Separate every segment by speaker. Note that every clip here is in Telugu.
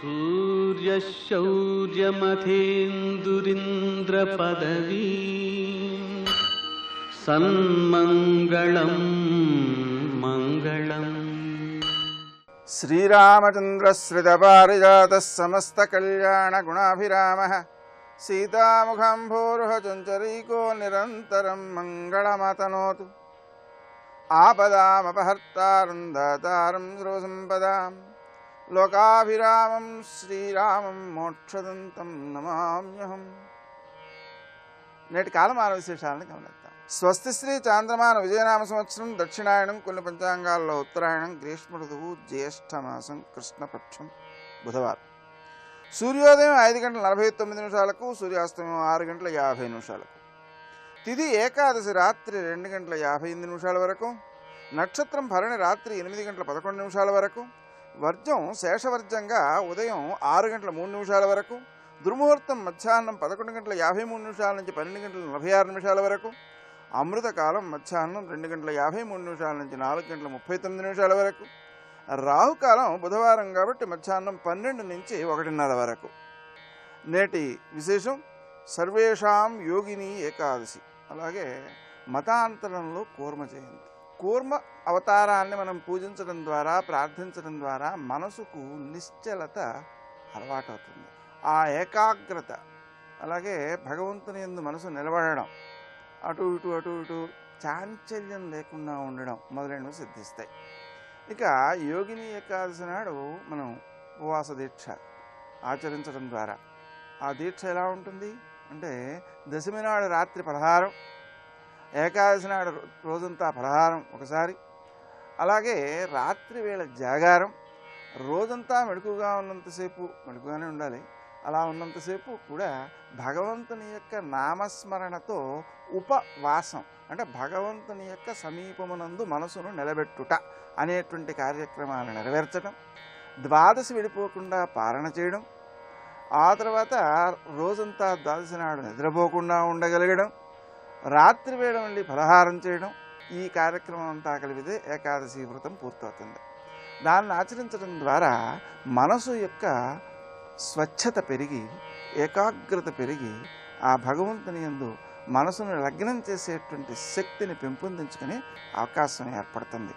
Speaker 1: सूर्यशौर्यमथेन्दुरिन्द्रपदवी सन्मङ्गलं मङ्गलम्।
Speaker 2: श्रीरामचन्द्रश्रितपारिजातः समस्तकल्याणगुणाभिरामः सीतामुखाम्भोरुहचञ्चरीको निरन्तरं मङ्गलमतनोतु। आपदामपहर्तारं दातारं सर्वसम्पदां लोकाभिरामं श्रीरामं మోక్షదంతం నమామ్యహం. నేటి కాలమాన విశేషాలను గమనిద్దాం. స్వస్తి శ్రీ చాంద్రమాన విజయనామ సంవత్సరం దక్షిణాయనం, కొన్ని పంచాంగాల్లో ఉత్తరాయణం, గ్రీష్మ ఋతువు, జ్యేష్ఠమాసం, కృష్ణపక్షం, బుధవారం. సూర్యోదయం 5:49 సూర్యాస్తమయం 6:50 తిథి ఏకాదశి రాత్రి 2:58 వరకు, నక్షత్రం భరణి రాత్రి 8:11 వరకు, వర్జం శేషవర్జంగా ఉదయం 6:03 వరకు, దుర్ముహూర్తం మధ్యాహ్నం 11:53 నుంచి 12:46 వరకు, అమృతకాలం మధ్యాహ్నం 2:53 నుంచి 4:39 వరకు, రాహుకాలం బుధవారం కాబట్టి మధ్యాహ్నం 12 నుంచి 1:30 వరకు. నేటి విశేషం సర్వేషాం యోగిని ఏకాదశి. అలాగే మతాంతరంలో కూర్మ జయంతి. కూర్మ అవతారాన్ని మనం పూజించడం ద్వారా, ప్రార్థించడం ద్వారా మనసుకు నిశ్చలత అలవాటవుతుంది. ఆ ఏకాగ్రత, అలాగే భగవంతుని యందు మనసు నిలబడడం, అటు ఇటు చాంచల్యం లేకుండా ఉండడం మొదలైనవి సిద్ధిస్తాయి. ఇక యోగిని ఏకాదశి నాడు మనం ఉపవాస దీక్ష ఆచరించడం ద్వారా ఆ దీక్ష ఎలా ఉంటుంది అంటే, దశమి నాడు రాత్రి పలహారం, ఏకాదశి నాడు రోజంతా పలహారం ఒకసారి, అలాగే రాత్రి వేళ జాగారం, రోజంతా మెడుకుగా ఉన్నంతసేపు మెడుకుగానే ఉండాలి. అలా ఉన్నంతసేపు కూడా భగవంతుని యొక్క నామస్మరణతో ఉపవాసం అంటే భగవంతుని యొక్క సమీపమునందు మనసును నిలబెట్టుట అనేటువంటి కార్యక్రమాలను నెరవేర్చడం, ద్వాదశి విడిపోకుండా పారణ చేయడం, ఆ తర్వాత రోజంతా ద్వాదశి నాడు నిద్రపోకుండా ఉండగలగడం, రాత్రి వేళ మళ్ళీ ఫలహారం చేయడం, ఈ కార్యక్రమం అంతా కలిపితే ఏకాదశి వ్రతం పూర్తవుతుంది. దాన్ని ఆచరించడం ద్వారా మనసు యొక్క స్వచ్ఛత పెరిగి, ఏకాగ్రత పెరిగి, ఆ భగవంతుని యందు మనసును లగ్నం చేసేటువంటి శక్తిని పెంపొందించుకునే అవకాశం ఏర్పడుతుంది.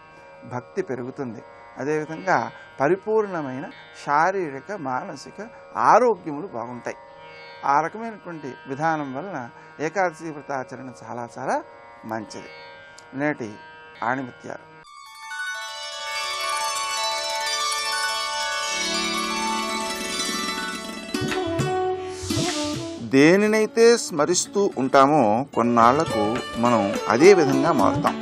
Speaker 2: భక్తి పెరుగుతుంది. అదేవిధంగా పరిపూర్ణమైన శారీరక, మానసిక ఆరోగ్యములు బాగుంటాయి. ఆ రకమైనటువంటి విధానం వలన ఏకాదశి వ్రతాచరణ చాలా చాలా మంచిది. నేటి ఆణిముత్యాలు. దేనినైతే స్మరిస్తూ ఉంటామో కొన్నాళ్లకు మనం అదే విధంగా మారుతాం.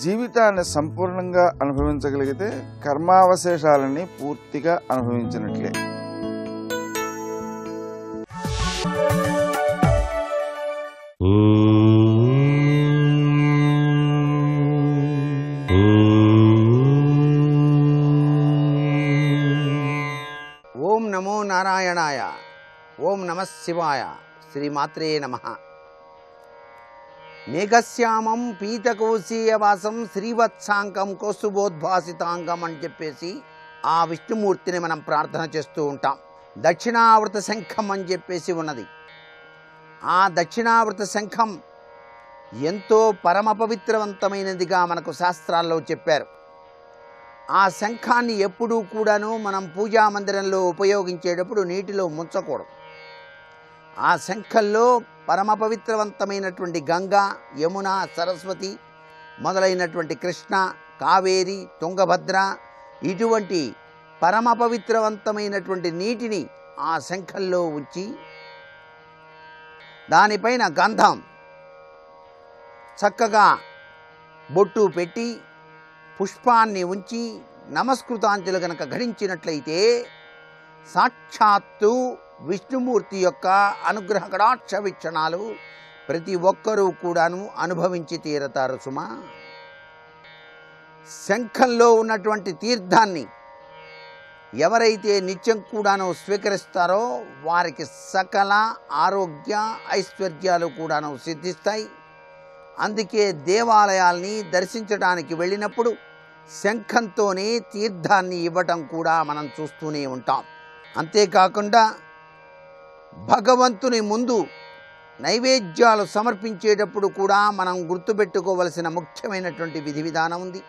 Speaker 2: జీవితాన్ని సంపూర్ణంగా అనుభవించగలిగితే కర్మావశేషాలని పూర్తిగా అనుభవించినట్లే.
Speaker 3: ఓం నమో నారాయణాయ. ఓం నమః శివాయ. శ్రీమాత్రే నమః. మేఘశ్యామం పీతకోశీయవాసం శ్రీవత్సాంకం కౌస్తుభోద్భాసితాంగం అని చెప్పేసి ఆ విష్ణుమూర్తిని మనం ప్రార్థన చేస్తూ ఉంటాం. దక్షిణావృత శంఖం అని చెప్పేసి ఉన్నది. ఆ దక్షిణావృత శంఖం ఎంతో పరమ పవిత్రవంతమైనదిగా మనకు శాస్త్రాల్లో చెప్పారు. ఆ శంఖాన్ని ఎప్పుడూ కూడాను మనం పూజా మందిరంలో ఉపయోగించేటప్పుడు నీటిలో ముంచకూడదు. ఆ శంఖంలో పరమ పవిత్రవంతమైనటువంటి గంగా, యమున, సరస్వతి మొదలైనటువంటి కృష్ణ, కావేరి, తుంగభద్ర ఇటువంటి పరమ పవిత్రవంతమైనటువంటి నీటిని ఆ శంఖంలో ఉంచి దానిపైన గంధం చక్కగా బొట్టు పెట్టి పుష్పాన్ని ఉంచి నమస్కృతాంజలి కనుక ఘటించినట్లయితే సాక్షాత్తు విష్ణుమూర్తి యొక్క అనుగ్రహ కటాక్ష వీక్షణాలు ప్రతి ఒక్కరూ కూడాను అనుభవించి తీరతారు సుమా. శంఖంలో ఉన్నటువంటి తీర్థాన్ని ఎవరైతే నిత్యం కూడాను స్వీకరిస్తారో వారికి సకల ఆరోగ్య ఐశ్వర్యాలు కూడాను సిద్ధిస్తాయి. అందుకే దేవాలయాల్ని దర్శించడానికి వెళ్ళినప్పుడు శంఖంతోనే తీర్థాన్ని ఇవ్వటం కూడా మనం చూస్తూనే ఉంటాం. అంతేకాకుండా భగవంతుని ముందు నైవేద్యాలు సమర్పించేటప్పుడు కూడా మనం గుర్తుపెట్టుకోవలసిన ముఖ్యమైనటువంటి విధి విధానం ఉంది.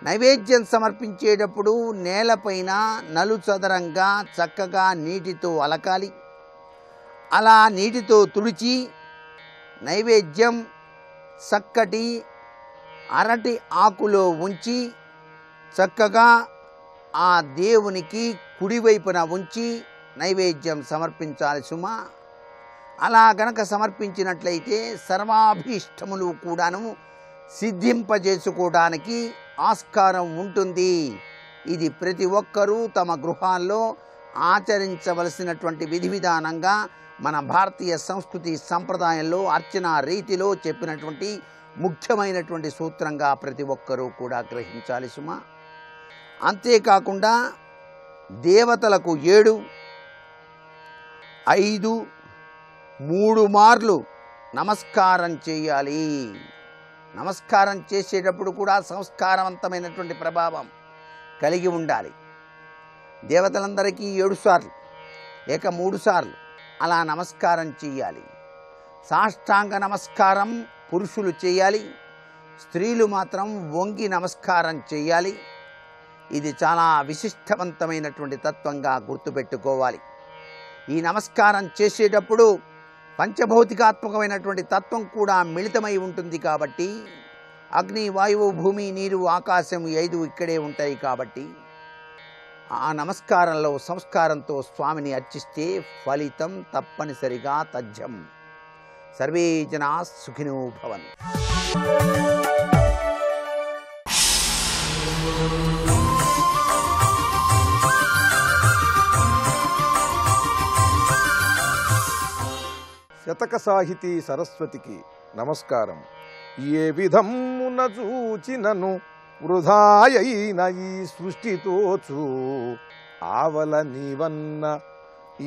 Speaker 3: నైవేద్యం సమర్పించేటప్పుడు నేలపైన నలుచదరంగా చక్కగా నీటితో అలకాలి. అలా నీటితో తుడిచి నైవేద్యం చక్కటి అరటి ఆకులో ఉంచి చక్కగా ఆ దేవునికి కుడివైపున ఉంచి నైవేద్యం సమర్పించాలి సుమా. అలా గనక సమర్పించినట్లయితే సర్వాభీష్టములు కూడాను సిద్ధింపజేసుకోవడానికి ఆస్కారం ఉంటుంది. ఇది ప్రతి ఒక్కరూ తమ గృహాల్లో ఆచరించవలసినటువంటి విధి విధానంగా మన భారతీయ సంస్కృతి సంప్రదాయంలో అర్చనా రీతిలో చెప్పినటువంటి ముఖ్యమైనటువంటి సూత్రంగా ప్రతి ఒక్కరూ కూడా గ్రహించాలి సుమా. అంతేకాకుండా దేవతలకు 7, 5, 3 మార్లు నమస్కారం చేయాలి. నమస్కారం చేసేటప్పుడు కూడా సంస్కారవంతమైనటువంటి ప్రభావం కలిగి ఉండాలి. దేవతలందరికీ 7 సార్లు లేక 3 సార్లు అలా నమస్కారం చేయాలి. సాష్టాంగ నమస్కారం పురుషులు చేయాలి, స్త్రీలు మాత్రం వంగి నమస్కారం చేయాలి. ఇది చాలా విశిష్టవంతమైనటువంటి తత్వంగా గుర్తుపెట్టుకోవాలి. ఈ నమస్కారం చేసేటప్పుడు పంచభౌతికాత్మకమైనటువంటి తత్వం కూడా మిళితమై ఉంటుంది కాబట్టి అగ్ని, వాయువు, భూమి, నీరు, ఆకాశం 5 ఇక్కడే ఉంటాయి కాబట్టి ఆ నమస్కారంలో సంస్కారంతో స్వామిని అర్చిస్తే ఫలితం తప్పనిసరిగా తథ్యం. సర్వే జనా సుఖినో భవంతు.
Speaker 4: శతక సాహితీ సరస్వతికి నమస్కారం. ఏ విధమున చూచినను వృధాయైన ఈ సృష్టితోచు ఆవల నీవన్న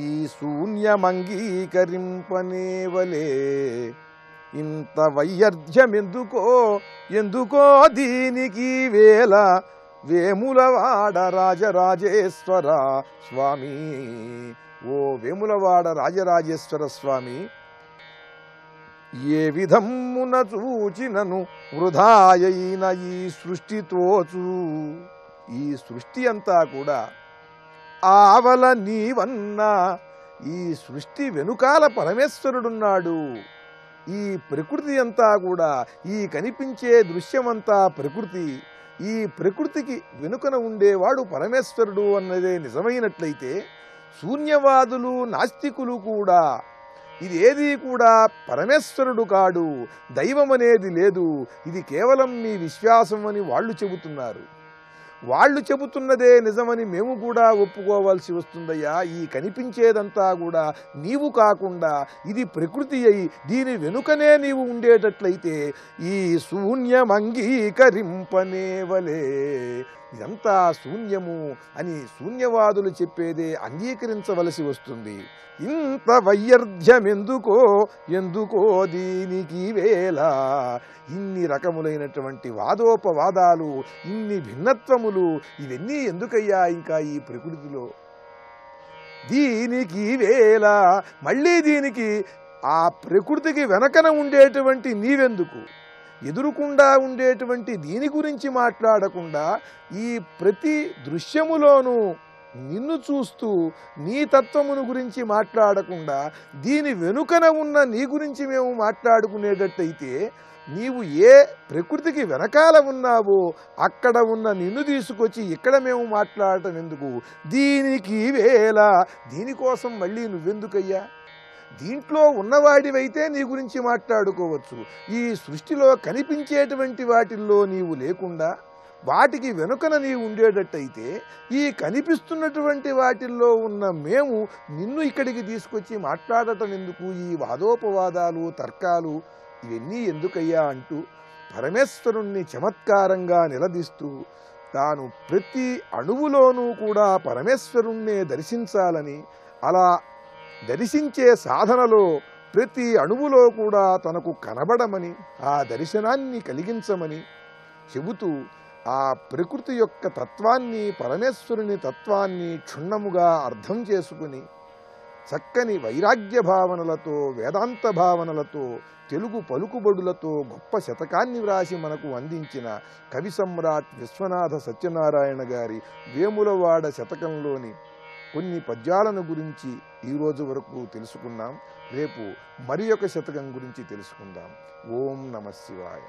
Speaker 4: ఈ శూన్యమంగీకరింపనేవలే. ఇంత వైయర్ధ్యమెందుకో దీనికి వేళ వేములవాడ రాజరాజేశ్వర స్వామి. ఓ వేములవాడ రాజరాజేశ్వర స్వామి, ఏ విధమున చూచినను వృధాయైన ఈ సృష్టితోచు, ఈ సృష్టి అంతా కూడా ఆవల నీవన్నా, ఈ సృష్టి వెనుకాల పరమేశ్వరుడున్నాడు. ఈ ప్రకృతి అంతా కూడా, ఈ కనిపించే దృశ్యమంతా ప్రకృతి. ఈ ప్రకృతికి వెనుకన ఉండేవాడు పరమేశ్వరుడు అన్నదే నిజమైనట్లయితే శూన్యవాదులు, నాస్తికులు కూడా ఇది ఏది కూడా పరమేశ్వరుడు కాడు, దైవం అనేది లేదు, ఇది కేవలం మీ విశ్వాసం అని వాళ్ళు చెబుతున్నారు. వాళ్ళు చెబుతున్నదే నిజమని మేము కూడా ఒప్పుకోవాల్సి వస్తుందయ్యా. ఈ కనిపించేదంతా కూడా నీవు కాకుండా ఇది ప్రకృతి అయి దీని వెనుకనే నీవు ఉండేటట్లయితే ఈ శూన్యమంగీకరింపనేవలే. ఇదంతా శూన్యము అని శూన్యవాదులు చెప్పేదే అంగీకరించవలసి వస్తుంది. ఇంత వైయర్ధ్యమెందుకో దీనికి వేళ. ఇన్ని రకములైనటువంటి వాదోపవాదాలు, ఇన్ని భిన్నత్వములు, ఇవన్నీ ఎందుకయ్యా ఇంకా ఈ ప్రకృతిలో? దీనికి వేళ, మళ్ళీ దీనికి ఆ ప్రకృతికి వెనకన ఉండేటువంటి నీవెందుకు? ఎదురుకుండా ఉండేటువంటి దీని గురించి మాట్లాడకుండా ఈ ప్రతి దృశ్యములోనూ నిన్ను చూస్తూ నీ తత్వమును గురించి మాట్లాడకుండా దీని వెనుకన ఉన్న నీ గురించి మేము మాట్లాడుకునేటట్టయితే నీవు ఏ ప్రకృతికి వెనకాల ఉన్నావో అక్కడ ఉన్న నిన్ను తీసుకొచ్చి ఇక్కడ మేము మాట్లాడటం ఎందుకు? దీనికి వేళ, దీనికోసం మళ్ళీ నువ్వెందుకయ్యా? దీంట్లో ఉన్నవాడివైతే నీ గురించి మాట్లాడుకోవచ్చు. ఈ సృష్టిలో కనిపించేటువంటి వాటిల్లో నీవు లేకుండా వాటికి వెనుకన నీవు ఉండేటట్టయితే ఈ కనిపిస్తున్నటువంటి వాటిల్లో ఉన్న మేము నిన్ను ఇక్కడికి తీసుకొచ్చి మాట్లాడటం ఎందుకు? ఈ వాదోపవాదాలు, తర్కాలు ఇవన్నీ ఎందుకయ్యా అంటూ పరమేశ్వరుణ్ణి చమత్కారంగా నిలదీస్తూ తాను ప్రతి అణువులోనూ కూడా పరమేశ్వరుణ్ణే దర్శించాలని, అలా దర్శించే సాధనలో ప్రతి అణువులో కూడా తనకు కనబడమని, ఆ దర్శనాన్ని కలిగించమని చెబుతూ ఆ ప్రకృతి యొక్క తత్వాన్ని, పరమేశ్వరుని తత్వాన్ని క్షుణ్ణముగా అర్థం చేసుకుని చక్కని వైరాగ్య భావనలతో, వేదాంత భావనలతో, తెలుగు పలుకుబడులతో గొప్ప శతకాన్ని వ్రాసి మనకు అందించిన కవి సమ్రాట్ విశ్వనాథ సత్యనారాయణ గారి వేములవాడ శతకంలోని కొన్ని పద్యాలను గురించి ఈరోజు వరకు తెలుసుకున్నాం. రేపు మరి ఒక శతకం గురించి తెలుసుకుందాం. ఓం నమ శివాయ.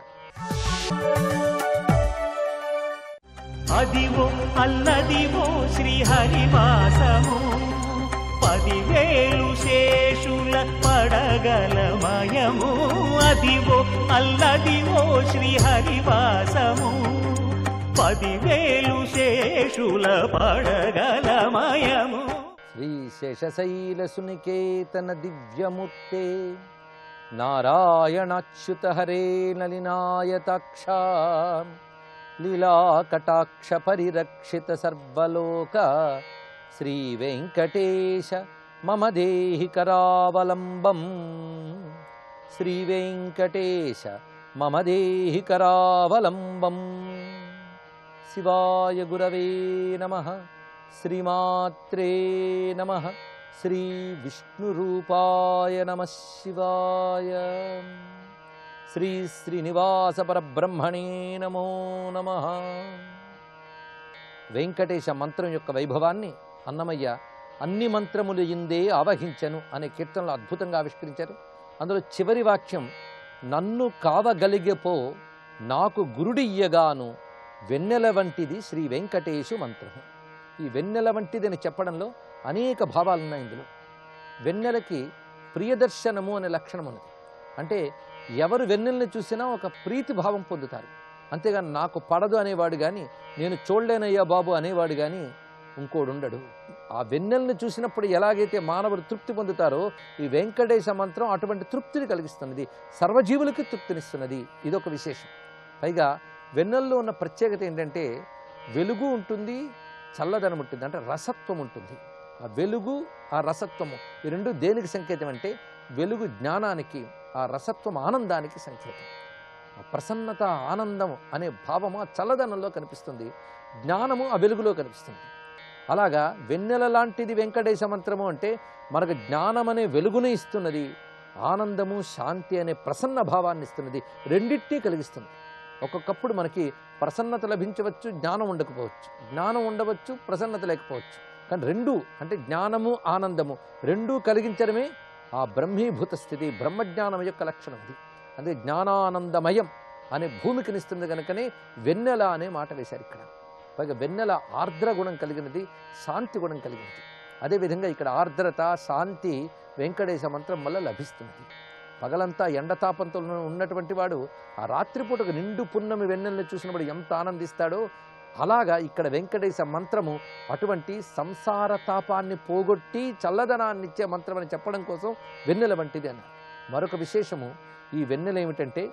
Speaker 1: అదివో అల్లదివో శ్రీహరివాసము 10,000 శేషుల పడగలమయము. అదివో అల్లదివో శ్రీహరివాసము 10,000 శేషుల పడగలమయము.
Speaker 5: శ్రీ శేషశైల సునికేతన దివ్యమూర్తే నారాయణాచ్యుత హరే నలినాయతాక్ష లీలాకటాక్ష పరిరక్షిత సర్వలోక శ్రీ వెంకటేశ మమ దేహి కరావలంబం. శ్రీ వెంకటేశ మమ దేహి కరావలంబం. శివాయ గురవే నమః. శ్రీమాత్రే నమః. శ్రీ విష్ణురూపాయ నమః శివాయ. శ్రీ శ్రీనివాస పరబ్రహ్మణే నమో నమః. వెంకటేశ మంత్రం యొక్క వైభవాన్ని అన్నమయ్య అన్ని మంత్రములు ఇందే ఆవహించను అనే కీర్తనలో అద్భుతంగా ఆవిష్కరించారు. అందులో చివరి వాక్యం నన్ను కావగలిగపో నాకు గురుడియ్యగాను వెన్నెల వంటిది శ్రీ వెంకటేశు మంత్రము. ఈ వెన్నెల వంటిది అని చెప్పడంలో అనేక భావాలున్నాయి. ఇందులో వెన్నెలకి ప్రియదర్శనము అనే లక్షణం ఉన్నది. అంటే ఎవరు వెన్నెల్ని చూసినా ఒక ప్రీతి భావం పొందుతారు. అంతేగాని నాకు పడదు అనేవాడు కానీ, నేను చూడలేనయ్యా బాబు అనేవాడు కానీ ఇంకోడు ఉండడు. ఆ వెన్నెల్ని చూసినప్పుడు ఎలాగైతే మానవుడు తృప్తి పొందుతారో ఈ వెంకటేశ మంత్రం అటువంటి తృప్తిని కలిగిస్తున్నది, సర్వజీవులకి తృప్తినిస్తున్నది. ఇదొక విశేషం. పైగా వెన్నెల్లో ఉన్న ప్రత్యేకత ఏంటంటే వెలుగు ఉంటుంది, చల్లదనం ఉంటుంది, అంటే రసత్వం ఉంటుంది. ఆ వెలుగు, ఆ రసత్వము ఈ రెండు దేనికి సంకేతం అంటే వెలుగు జ్ఞానానికి, ఆ రసత్వం ఆనందానికి సంకేతం. ఆ ప్రసన్నత, ఆనందం అనే భావము ఆ చల్లదనంలో కనిపిస్తుంది, జ్ఞానము ఆ వెలుగులో కనిపిస్తుంది. అలాగా వెన్నెల లాంటిది వెంకటేశ మంత్రము అంటే మనకు జ్ఞానం అనే వెలుగుని ఇస్తున్నది, ఆనందము శాంతి అనే ప్రసన్న భావాన్ని ఇస్తున్నది, రెండింటినీ కలిగిస్తుంది. ఒక్కొక్కప్పుడు మనకి ప్రసన్నత లభించవచ్చు, జ్ఞానం ఉండకపోవచ్చు, జ్ఞానం ఉండవచ్చు, ప్రసన్నత లేకపోవచ్చు. కానీ రెండు అంటే జ్ఞానము ఆనందము రెండూ కలిగించడమే ఆ బ్రహ్మీభూత స్థితి, బ్రహ్మజ్ఞానం యొక్క లక్షణం అది. అదే జ్ఞానానందమయం అనే భూమికనిస్తుంది కనుకనే వెన్నెల అనే మాట వేశారు ఇక్కడ. పైగా వెన్నెల ఆర్ద్ర గుణం కలిగినది, శాంతి గుణం కలిగినది. అదేవిధంగా ఇక్కడ ఆర్ద్రత, శాంతి వెంకటేశ మంత్రం వల్ల లభిస్తున్నది. పగలంతా ఎండతాపంతో ఉన్నటువంటి వాడు ఆ రాత్రిపూటకు నిండు పున్నమి వెన్నెల్ని చూసినప్పుడు ఎంత ఆనందిస్తాడో అలాగా ఇక్కడ వెంకటేశ మంత్రము అటువంటి సంసార తాపాన్ని పోగొట్టి చల్లదనాన్ని ఇచ్చే మంత్రం అని చెప్పడం కోసం వెన్నెల వంటిది అన్నారు. మరొక విశేషము ఈ వెన్నెల ఏమిటంటే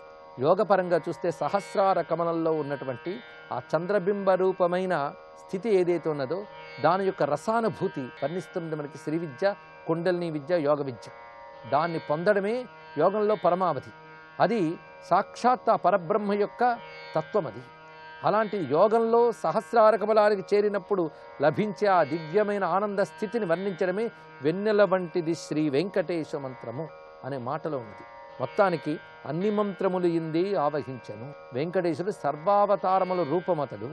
Speaker 5: యోగపరంగా చూస్తే సహస్రార కమలంలో ఉన్నటువంటి ఆ చంద్రబింబ రూపమైన స్థితి ఏదైతే ఉన్నదో దాని యొక్క రసానుభూతి వర్ణిస్తున్నది మనకి శ్రీ విద్య, కుండలిని విద్య, యోగ విద్య. దాన్ని పొందడమే యోగంలో పరమావధి. అది సాక్షాత్ ఆ పరబ్రహ్మ యొక్క తత్వం. అది అలాంటి యోగంలో సహస్రార కమలానికి చేరినప్పుడు లభించే ఆ దివ్యమైన ఆనంద స్థితిని వర్ణించడమే వెన్నెల వంటిది శ్రీ వెంకటేశ మంత్రము అనే మాటలో ఉన్నది. మొత్తానికి అన్ని మంత్రములు ఇంది ఆవహించను. వెంకటేశుడు సర్వావతారముల రూపమతడు,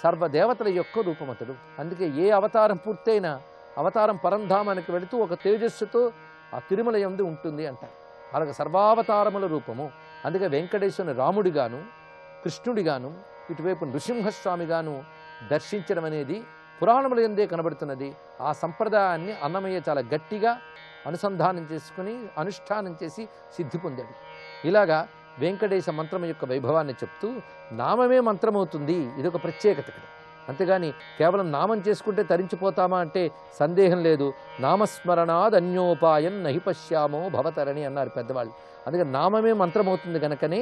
Speaker 5: సర్వదేవతల యొక్క రూపమతడు. అందుకే ఏ అవతారం పూర్తయినా అవతారం పరంధామానికి వెళుతూ ఒక తేజస్సుతో ఆ తిరుమల యందు ఉంటుంది అంటారు. అలాగే సర్వావతారముల రూపము. అందుకే వెంకటేశ్వరుని రాముడిగాను, కృష్ణుడిగాను, ఇటువైపు నృసింహస్వామిగాను దర్శించడం అనేది పురాణముల యందే కనబడుతున్నది. ఆ సంప్రదాయాన్ని అన్నమయ్య చాలా గట్టిగా అనుసంధానం చేసుకుని అనుష్ఠానం చేసి సిద్ధి పొందాడు. ఇలాగా వెంకటేశ మంత్రం యొక్క వైభవాన్ని చెప్తూ నామమే మంత్రమవుతుంది, ఇదొక ప్రత్యేకత ఇక్కడ. అంతేగాని కేవలం నామం చేసుకుంటే తరించిపోతామా అంటే సందేహం లేదు. నామస్మరణాద్ అన్యోపాయం నహి పశ్యామో భవతరణి అన్నారు పెద్దవాళ్ళు. అందుకని నామమే మంత్రమవుతుంది కనుకనే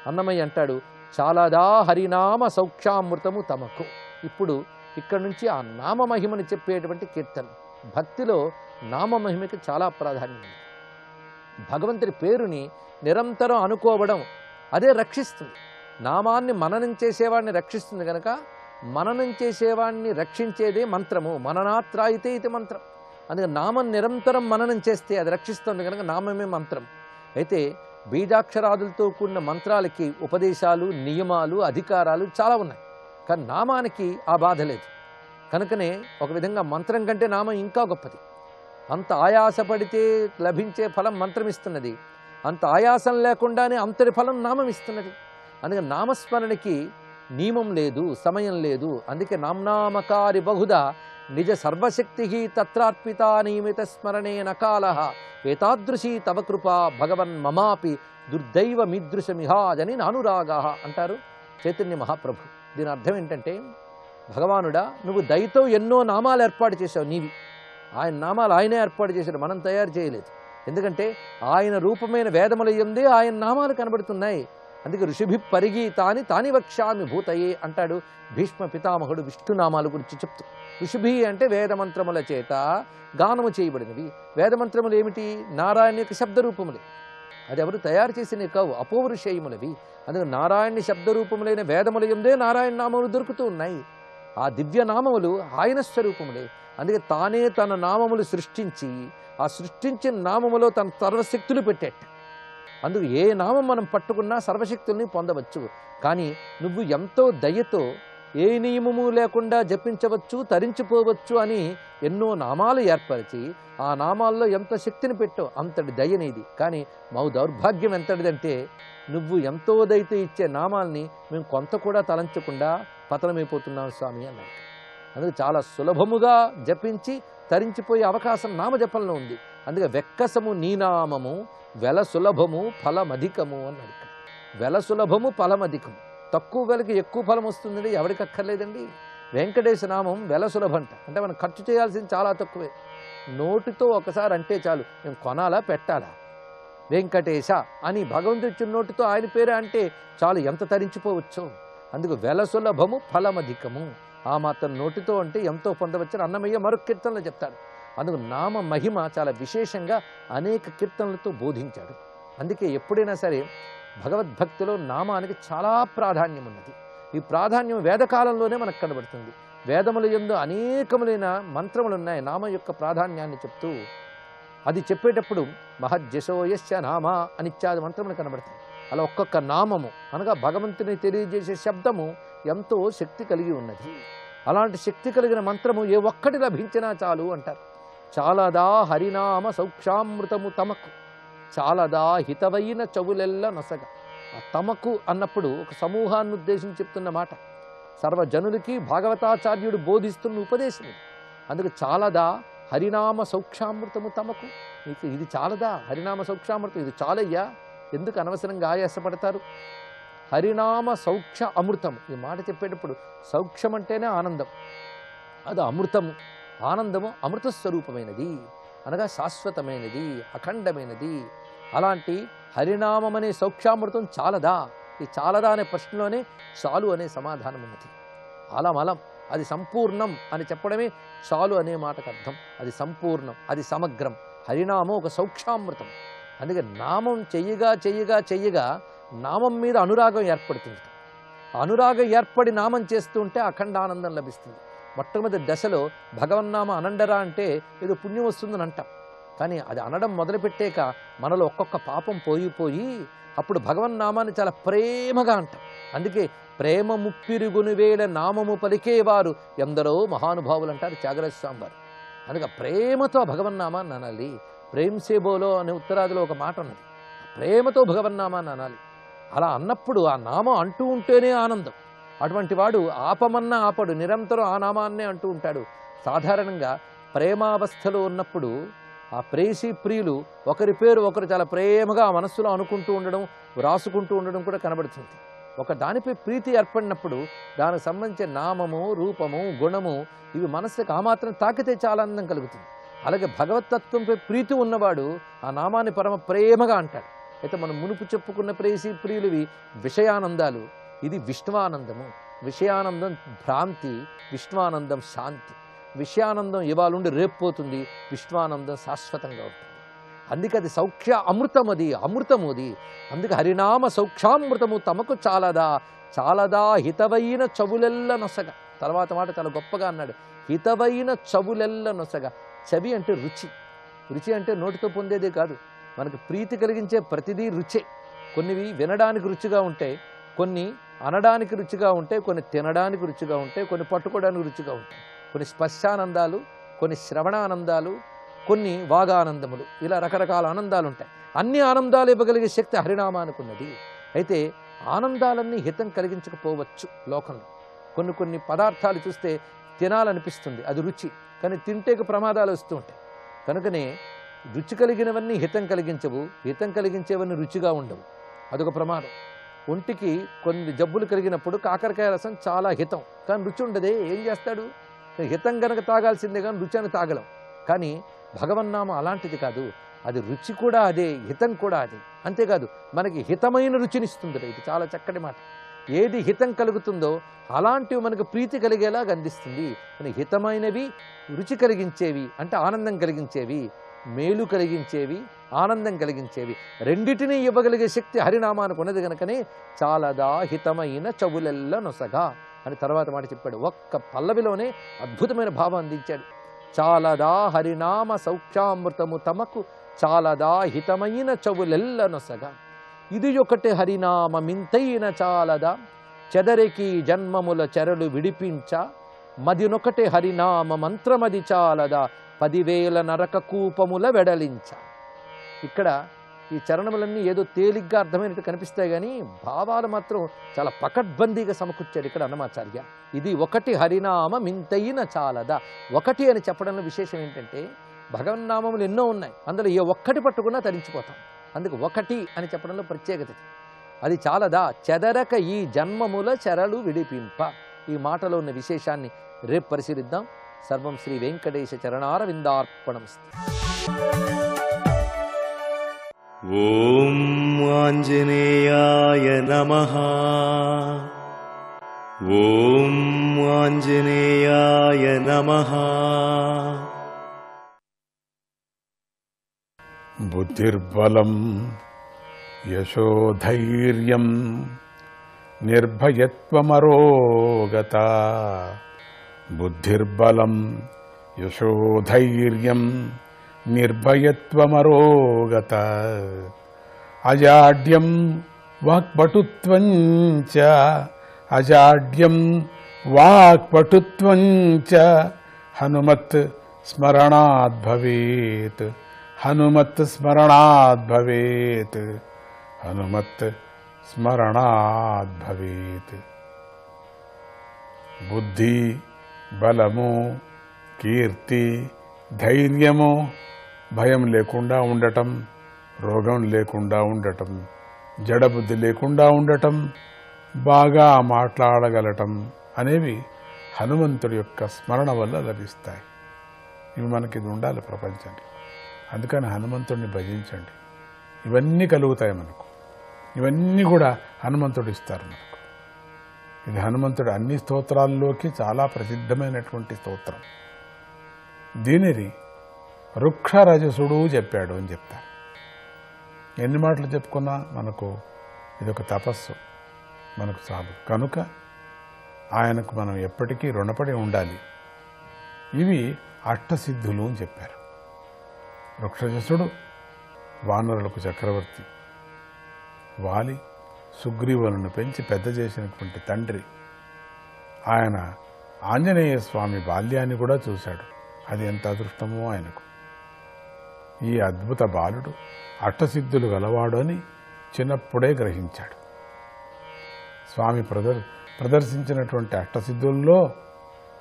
Speaker 5: అన్నమయ్య అంటాడు చాలాదా హరినామ సౌఖ్యామృతము తమకు. ఇప్పుడు ఇక్కడ నుంచి ఆ నామమహిమని చెప్పేటువంటి కీర్తన. భక్తిలో నామమహిమకి చాలా ప్రాధాన్యం ఉంది. భగవంతుడి పేరుని నిరంతరం అనుకోవడం అదే రక్షిస్తుంది. నామాన్ని మననం చేసేవాడిని రక్షిస్తుంది కనుక మననం చేసేవాడిని రక్షించేదే మంత్రము. మననాత్రాయితే ఇది మంత్రం. అందుకని నామం నిరంతరం మననం చేస్తే అది రక్షిస్తుంది కనుక నామమే మంత్రం. అయితే బీజాక్షరాదులతో కూడిన మంత్రాలకి ఉపదేశాలు, నియమాలు, అధికారాలు చాలా ఉన్నాయి. కానీ నామానికి ఆ బాధ లేదు. కనుకనే ఒక విధంగా మంత్రం కంటే నామం ఇంకా గొప్పది. అంత ఆయాసపడితే లభించే ఫలం మంత్రం ఇస్తున్నది, అంత ఆయాసం లేకుండానే అంతటి ఫలం నామం ఇస్తున్నది. అందుకే నామస్మరణకి నియమం లేదు, సమయం లేదు. అందుకే నామ్నామకారి బహుదా నిజ సర్వశక్తి తత్రార్పిత నియమిత స్మరణే నకాల ఏతాదృశీ తవ కృపా భగవన్ మమాపి దుర్దైవ మీదృశమిహాజని నానురాగా అంటారు చైతన్య మహాప్రభు. దీని అర్థం ఏంటంటే, భగవానుడా నువ్వు దయతో ఎన్నో నామాలు ఏర్పాటు చేశావు. నీవి ఆయన నామాలు ఆయనే ఏర్పాటు చేశాడు, మనం తయారు చేయలేదు. ఎందుకంటే ఆయన రూపమైన వేదముల యందే ఆయన నామాలు కనబడుతున్నాయి. అందుకే ఋషిభి పరిగీతాని తాని వక్ష్యామి భూతయే అంటాడు భీష్మ పితామహుడు విష్ణునామాల గురించి చెప్తూ. ఋషిభి అంటే వేదమంత్రముల చేత గానము చేయబడినవి. వేదమంత్రములు ఏమిటి? నారాయణ యొక్క శబ్దరూపములే. అది ఎవరు తయారు చేసినవి కావు, అపౌరుషేయములవి. అందుకే నారాయణ శబ్దరూపములైన వేదముల యందే నారాయణ నామములు దొరుకుతూ ఉన్నాయి. ఆ దివ్య నామములు ఆయన స్వరూపములే. అందుకే తానే తన నామములు సృష్టించి ఆ సృష్టించిన నామములో తన సర్వశక్తులు పెట్టేట. అందుకు ఏ నామం మనం పట్టుకున్నా సర్వశక్తుల్ని పొందవచ్చు. కానీ నువ్వు ఎంతో దయతో ఏ నియమము లేకుండా జపించవచ్చు, తరించిపోవచ్చు అని ఎన్నో నామాలు ఏర్పరిచి ఆ నామాల్లో ఎంత శక్తిని పెట్టో అంతటి దయ నీది. కానీ మా దౌర్భాగ్యం ఎంతటిదంటే నువ్వు ఎంతో దయతో ఇచ్చే నామాల్ని మేము కొంత కూడా తలంచకుండా పతనమైపోతున్నాం స్వామి అన్నాడు. అందుకే చాలా సులభముగా జపించి తరించిపోయే అవకాశం నామజపంలో ఉంది. అందుకే వెక్కసము నీనామము వెల సులభము ఫలమధికము అన్నాడు. వెల సులభము ఫలమధికము. తక్కువ వెలకి ఎక్కువ ఫలం వస్తుందండి, ఎవరికి అక్కర్లేదండి. వెంకటేశ నామం వెల సులభంట. అంటే మనం ఖర్చు చేయాల్సింది చాలా తక్కువే. నోటితో ఒకసారి అంటే చాలు, మేము కొనాలా పెట్టాలా వెంకటేశ అని భగవంతుడి నోటితో ఆయన పేరే అంటే చాలు, ఎంత తరించిపోవచ్చో. అందుకు వెల సులభము ఫలమధికము. ఆ మాత్రం నోటితో అంటే ఎంతో పొందవచ్చని అన్నమయ్య మరొక కీర్తనలో చెప్తాడు. అందుకు నామ మహిమ చాలా విశేషంగా అనేక కీర్తనలతో బోధించాడు. అందుకే ఎప్పుడైనా సరే భగవద్భక్తిలో నామానికి చాలా ప్రాధాన్యం ఉన్నది. ఈ ప్రాధాన్యం వేదకాలంలోనే మనకు కనబడుతుంది. వేదముల యందు అనేకములైన మంత్రములు ఉన్నాయి నామ యొక్క ప్రాధాన్యాన్ని చెప్తూ. అది చెప్పేటప్పుడు మహజ్జశోయస్య నామ అనిత్యాది మంత్రములు కనబడతాయి. అలా ఒక్కొక్క నామము అనగా భగవంతుని తెలియజేసే శబ్దము ఎంతో శక్తి కలిగి ఉన్నది. అలాంటి శక్తి కలిగిన మంత్రము ఏ ఒక్కటి లభించినా చాలు అంటారు. చాలదా హరినామ సౌక్షామృతము తమకు, చాలదా హితవైన చెవులెల్ల నొసగ. ఆ తమకు అన్నప్పుడు ఒక సమూహాన్ని ఉద్దేశించి చెప్తున్న మాట. సర్వజనులకి భాగవతాచార్యుడు బోధిస్తున్న ఉపదేశం ఇది. అందుకు చాలదా హరినామ సౌక్షామృతము తమకు. మీకు ఇది చాలదా హరినామ సౌక్షామృతం? ఇది చాలయ్యా, ఎందుకు అనవసరంగా ఆయాసపడతారు? హరినామ సౌక్ష అమృతం. ఈ మాట చెప్పేటప్పుడు సౌక్షం అంటేనే ఆనందం, అది అమృతము. ఆనందము అమృత స్వరూపమైనది అనగా శాశ్వతమైనది, అఖండమైనది. అలాంటి హరినామం అనే సౌక్షామృతం చాలదా? ఈ చాలదా అనే ప్రశ్నలోనే చాలు అనే సమాధానం ఉన్నది. అలమలం, అది సంపూర్ణం అని చెప్పడమే చాలు అనే మాటకు అర్థం. అది సంపూర్ణం, అది సమగ్రం. హరినామం ఒక సౌక్షామృతం. అందుకే నామం చెయ్యగా చెయ్యగా చెయ్యగా నామం మీద అనురాగం ఏర్పడుతుంది. అనురాగం ఏర్పడి నామం చేస్తూ ఉంటే అఖండ ఆనందం లభిస్తుంది. మొట్టమొదటి దశలో భగవన్నామ అనండరా అంటే ఏదో పుణ్యం వస్తుందని అంటాం. కానీ అది అనడం మొదలుపెట్టాక మనలో ఒక్కొక్క పాపం పోయి అప్పుడు భగవన్నామాన్ని చాలా ప్రేమగా అంటాం. అందుకే ప్రేమ ముప్పిరుగుని వేళ నామము పలికేవారు ఎందరో మహానుభావులు అంటారు త్యాగరాజ స్వామి వారు. అందుకే ప్రేమతో భగవన్నామాన్ని అనాలి. ప్రేమ్సే బోలో అనే ఉత్తరాదిలో ఒక మాట ఉన్నది, ప్రేమతో భగవన్నామాన్ని అనాలి. అలా అన్నప్పుడు ఆ నామం అంటూ ఉంటేనే ఆనందం. అటువంటి వాడు ఆపమన్నా ఆపడు, నిరంతరం ఆ నామాన్నే అంటూ ఉంటాడు. సాధారణంగా ప్రేమావస్థలో ఉన్నప్పుడు ఆ ప్రేయసీ ప్రియులు ఒకరి పేరు ఒకరు చాలా ప్రేమగా మనస్సులో అనుకుంటూ ఉండడం, రాసుకుంటూ ఉండడం కూడా కనబడుతుంది. ఒక దానిపై ప్రీతి ఏర్పడినప్పుడు దానికి సంబంధించిన నామము, రూపము, గుణము ఇవి మనస్సుకు ఆ మాత్రం తాకితే చాలా ఆనందం కలుగుతుంది. అలాగే భగవతత్వంపై ప్రీతి ఉన్నవాడు ఆ నామాన్ని పరమ ప్రేమగా అంటాడు. అయితే మనం మునుపు చెప్పుకున్న ప్రేయసీ ప్రియులవి విషయానందాలు, ఇది విష్ణువానందము. విషయానందం భ్రాంతి, విష్ణువానందం శాంతి. విషయానందం ఇవాళ ఉండి రేపు పోతుంది, విష్ణువానందం శాశ్వతంగా ఉంటుంది. అందుకే అది సౌఖ్య అమృతమది, అమృతముది. అందుకే హరినామ సౌఖ్యామృతము తమకు చాలదా, చాలదా హితవైన చవులెల్ల నొసగా. తర్వాత మాట చాలా గొప్పగా అన్నాడు, హితవైన చవులెల్ల నొసగా. చవి అంటే రుచి. రుచి అంటే నోటితో పొందేదే కాదు, మనకు ప్రీతి కలిగించే ప్రతిదీ రుచే. కొన్నివి వినడానికి రుచిగా ఉంటాయి, కొన్ని అనడానికి రుచిగా ఉంటాయి, కొన్ని తినడానికి రుచిగా ఉంటాయి, కొన్ని పట్టుకోవడానికి రుచిగా ఉంటాయి. కొన్ని స్పర్శానందాలు, కొన్ని శ్రవణానందాలు, కొన్ని వాగానందములు, ఇలా రకరకాల ఆనందాలు ఉంటాయి. అన్ని ఆనందాలు ఇవ్వగలిగే శక్తి హరినామానికి ఉన్నది. అయితే ఆనందాలన్నీ హితం కలిగించకపోవచ్చు లోకంలో. కొన్ని కొన్ని పదార్థాలు చూస్తే తినాలనిపిస్తుంది, అది రుచి, కానీ తింటేకి ప్రమాదాలు వస్తూ ఉంటాయి. కనుకనే రుచి కలిగినవన్నీ హితం కలిగించవు, హితం కలిగించేవన్నీ రుచిగా ఉండవు, అదొక ప్రమాదం. ఒంటికి కొన్ని జబ్బులు కలిగినప్పుడు కాకరకాయ రసం చాలా హితం, కానీ రుచి ఉండదే, ఏం చేస్తాడు? హితం గనక తాగాల్సిందే కానీ రుచి అని తాగలం. కానీ భగవన్నామం అలాంటిది కాదు, అది రుచి కూడా అదే, హితం కూడా అదే. అంతేకాదు మనకి హితమైన రుచినిస్తుంది. ఇది చాలా చక్కటి మాట. ఏది హితం కలుగుతుందో అలాంటివి మనకు ప్రీతి కలిగేలాగా అందిస్తుంది. కానీ హితమైనవి, రుచి కలిగించేవి అంటే ఆనందం కలిగించేవి, మేలు కలిగించేవి, ఆనందం కలిగించేవి, రెండిటినీ ఇవ్వగలిగే శక్తి హరినామానికి ఉన్నది. కనుకనే చాలదా హితమైన చవులెల్ల నొసగా అని తర్వాత మాట చెప్పాడు. ఒక్క పల్లవిలోనే అద్భుతమైన భావం అందించాడు. చాలదా హరినామ సౌఖ్యామృతము తమకు, చాలదా హితమైన చవులెల్ల నొసగా. ఇది ఒకటి హరినామమింతైన చాలదా, చెదరికి జన్మముల చెరలు విడిపించ, మదినొకటి హరినామ మంత్రమది చాలదా, 10,000 నరక కూపముల వెడలించ. ఇక్కడ ఈ చరణములన్నీ ఏదో తేలిగ్గా అర్థమైనట్టు కనిపిస్తాయి, కానీ భావాలు మాత్రం చాలా పకడ్బందీగా సమకూర్చాడు ఇక్కడ అన్నమాచార్య. ఇది ఒకటి హరినామమింతైన చాలదా. ఒకటి అని చెప్పడంలో విశేషం ఏంటంటే, భగవన్నామములు ఎన్నో ఉన్నాయి, అందులో ఏ ఒక్కటి పట్టుకున్నా తరించిపోతాం. అందుకు ఒకటి అని చెప్పడంలో ప్రత్యేకత. అది చాలదా, చెదరక ఈ జన్మముల చెరలు విడిపింప. ఈ మాటలో ఉన్న విశేషాన్ని రేపు పరిశీలిద్దాం. సర్వం శ్రీ వెంకటేశ చరణారవిందార్పణమస్తు.
Speaker 6: ఓం ఆంజనేయాయ నమః. ఓం ఆంజనేయాయ నమః.
Speaker 4: బుద్ధిర్బలం యశోధైర్యం నిర్భయత్వమరోగత. బుద్ధిర్బలం యశోధైర్యం నిర్భయత్వమరోగత. అజాడ్యం వాక్పటుత్వం చ, అజాడ్యం వాక్పటుత్వం చ, హనుమత్ స్మరణాద్ భవేత్. హనుమత్ స్మరణాద్ భవేత్. హనుమత్ స్మరణాద్ భవేత్. బుద్ధి, బలము, కీర్తి, ధైర్యము, భయం లేకుండా ఉండటం, రోగం లేకుండా ఉండటం, జడబుద్ధి లేకుండా ఉండటం, బాగా మాట్లాడగలటం అనేవి హనుమంతుడి యొక్క స్మరణ వల్ల లభిస్తాయి. ఇవి మనకి ఇది ఉండాలి ప్రపంచంలో. అందుకని హనుమంతుడిని భజించండి, ఇవన్నీ కలుగుతాయి మనకు. ఇవన్నీ కూడా హనుమంతుడు ఇస్తారు మనకు. ఇది హనుమంతుడు అన్ని స్తోత్రాల్లోకి చాలా ప్రసిద్ధమైనటువంటి స్తోత్రం. దీనిని వృక్షరజసుడు చెప్పాడు అని చెప్తారు. ఎన్ని మాటలు చెప్పుకున్నా మనకు ఇదొక తపస్సు, మనకు చాలు. కనుక ఆయనకు మనం ఎప్పటికీ రుణపడి ఉండాలి. ఇవి అష్టసిద్ధులు అని చెప్పారు. వృక్షరజసుడు వానరులకు చక్రవర్తి, వాలి సుగ్రీవులను పెంచి పెద్ద చేసినటువంటి తండ్రి. ఆయన ఆంజనేయ స్వామి బాల్యాన్ని కూడా చూశాడు. అది ఎంత అదృష్టమో ఆయనకు. ఈ అద్భుత బాలుడు అష్టసిద్ధులు గలవాడు అని చిన్నప్పుడే గ్రహించాడు. స్వామి ప్రదర్శించినటువంటి అష్టసిద్ధుల్లో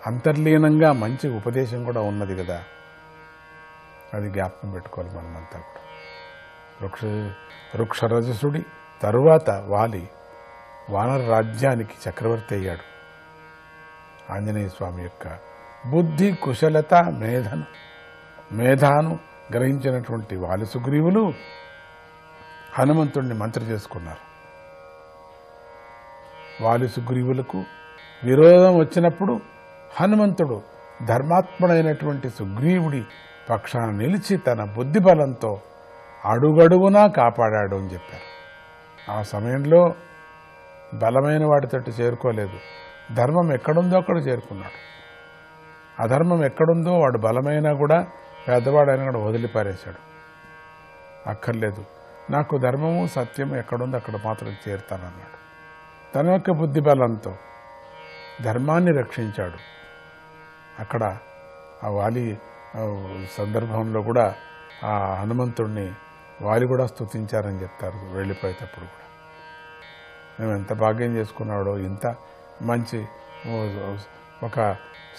Speaker 4: అంతర్లీనంగా మంచి ఉపదేశం కూడా ఉన్నది కదా, అది జ్ఞాపకం పెట్టుకోవాలి మనమంతా కూడా. వృక్షరజసుడి తరువాత వాలి వానర రాజ్యానికి చక్రవర్తి అయ్యాడు. ఆంజనేయ స్వామి యొక్క బుద్ధి, కుశలత, మేధాను గ్రహించినటువంటి వాలి సుగ్రీవులు హనుమంతుడిని మంత్రి చేసుకున్నారు. వాలి సుగ్రీవులకు విరోధం వచ్చినప్పుడు హనుమంతుడు ధర్మాత్ముడైనటువంటి సుగ్రీవుడి పక్షాన నిలిచి తన బుద్ధి బలంతో
Speaker 7: అడుగడుగునా కాపాడాడు అని చెప్పారు. ఆ సమయంలో బలమైన వాటితోటి చేరుకోలేదు. ధర్మం ఎక్కడుందో అక్కడ చేరుకున్నాడు. అధర్మం ఎక్కడుందో వాడు బలమైనా కూడా పెద్దవాడైనా కూడా వదిలిపారేశాడు. అక్కర్లేదు, నాకు ధర్మము సత్యము ఎక్కడుందో అక్కడ మాత్రం చేరుతానన్నాడు. తన యొక్క బుద్ధి బలంతో ధర్మాన్ని రక్షించాడు. అక్కడ ఆ వాలి సందర్భంలో కూడా ఆ హనుమంతుడిని వాలి కూడా స్తుతించారని చెప్తారు వెళ్ళిపోయేటప్పుడు కూడా. మేము ఎంత భాగ్యం చేసుకున్నాడో, ఇంత మంచి ఒక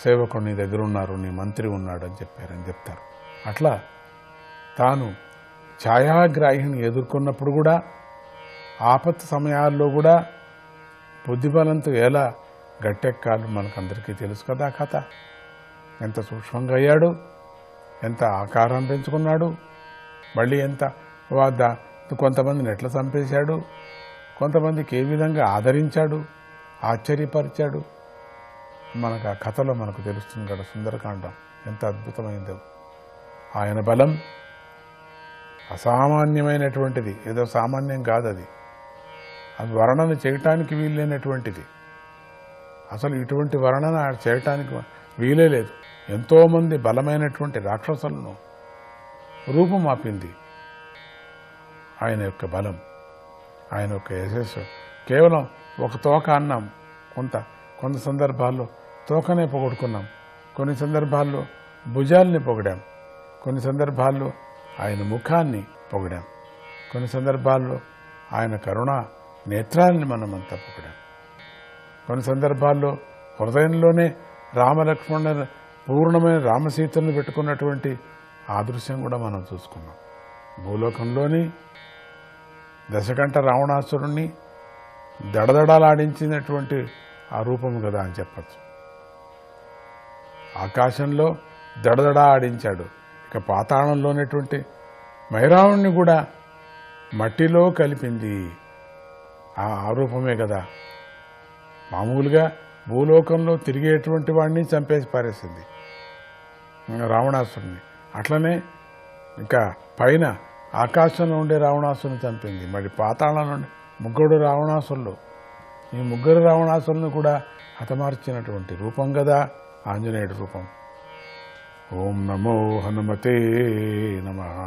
Speaker 7: సేవకుడు నీ దగ్గర ఉన్నారు, నీ మంత్రి ఉన్నాడు అని చెప్తారు. అట్లా తాను ఛాయాగ్రాహిని ఎదుర్కొన్నప్పుడు కూడా, ఆపత్తు సమయాల్లో కూడా బుద్ధిబలంతో ఎలా గట్టెక్కాలో మనకందరికీ తెలుసు కదా కథ. ఎంత సూక్ష్మంగా అయ్యాడు, ఎంత ఆకారం పెంచుకున్నాడు, మళ్ళీ ఎంత కొంతమందిని ఎట్లా చంపేశాడు, కొంతమందికి ఏ విధంగా ఆదరించాడు, ఆశ్చర్యపరిచాడు. మనకు ఆ కథలో మనకు తెలుస్తుంది కదా. సుందరకాండం ఎంత అద్భుతమైందో. ఆయన బలం అసామాన్యమైనటువంటిది, ఏదో సామాన్యం కాదు. అది వర్ణన చేయటానికి వీలైనటువంటిది. అసలు ఇటువంటి వర్ణన చేయటానికి వీలే లేదు. ఎంతోమంది బలమైనటువంటి రాక్షసులను రూపుమాపింది ఆయన యొక్క బలం, ఆయన యొక్క యశస్సు. కేవలం ఒక తోక అన్నాం, కొంత సందర్భాల్లో తోకనే పొగడుకున్నాం, కొన్ని సందర్భాల్లో భుజాల్ని పొగిడాం, కొన్ని సందర్భాల్లో ఆయన ముఖాన్ని పొగిడాం, కొన్ని సందర్భాల్లో ఆయన కరుణా నేత్రాలని మనమంతా పొగిడాం, కొన్ని సందర్భాల్లో హృదయంలోనే రామలక్ష్మణుల పూర్ణమైన రామసీతలను పెట్టుకున్నటువంటి ఆ దృశ్యం కూడా మనం చూసుకున్నాం. భూలోకంలోని దశకంఠ రావణాసురుణ్ణి దడదడలాడించినటువంటి ఆ రూపము కదా అని చెప్పచ్చు. ఆకాశంలో దడదడ ఆడించాడు. ఇక పాతాళంలోనేటువంటి మైరావుణ్ణి కూడా మట్టిలో కలిపింది ఆ రూపమే కదా. మామూలుగా భూలోకంలో తిరిగేటువంటి వాడిని చంపేసి పారేసింది రావణాసురుణ్ణి. అట్లనే ఇంకా పైన ఆకాశంలో ఉండే రావణాసురుని చంపింది. మరి పాతాళంలో ఉండే ముగ్గురు రావణాసురులు, ఈ ముగ్గురు రావణాసురులను కూడా హతమార్చినటువంటి రూపం కదా ఆంజనేయుడి రూపం. ఓం నమో హనుమతే నమః.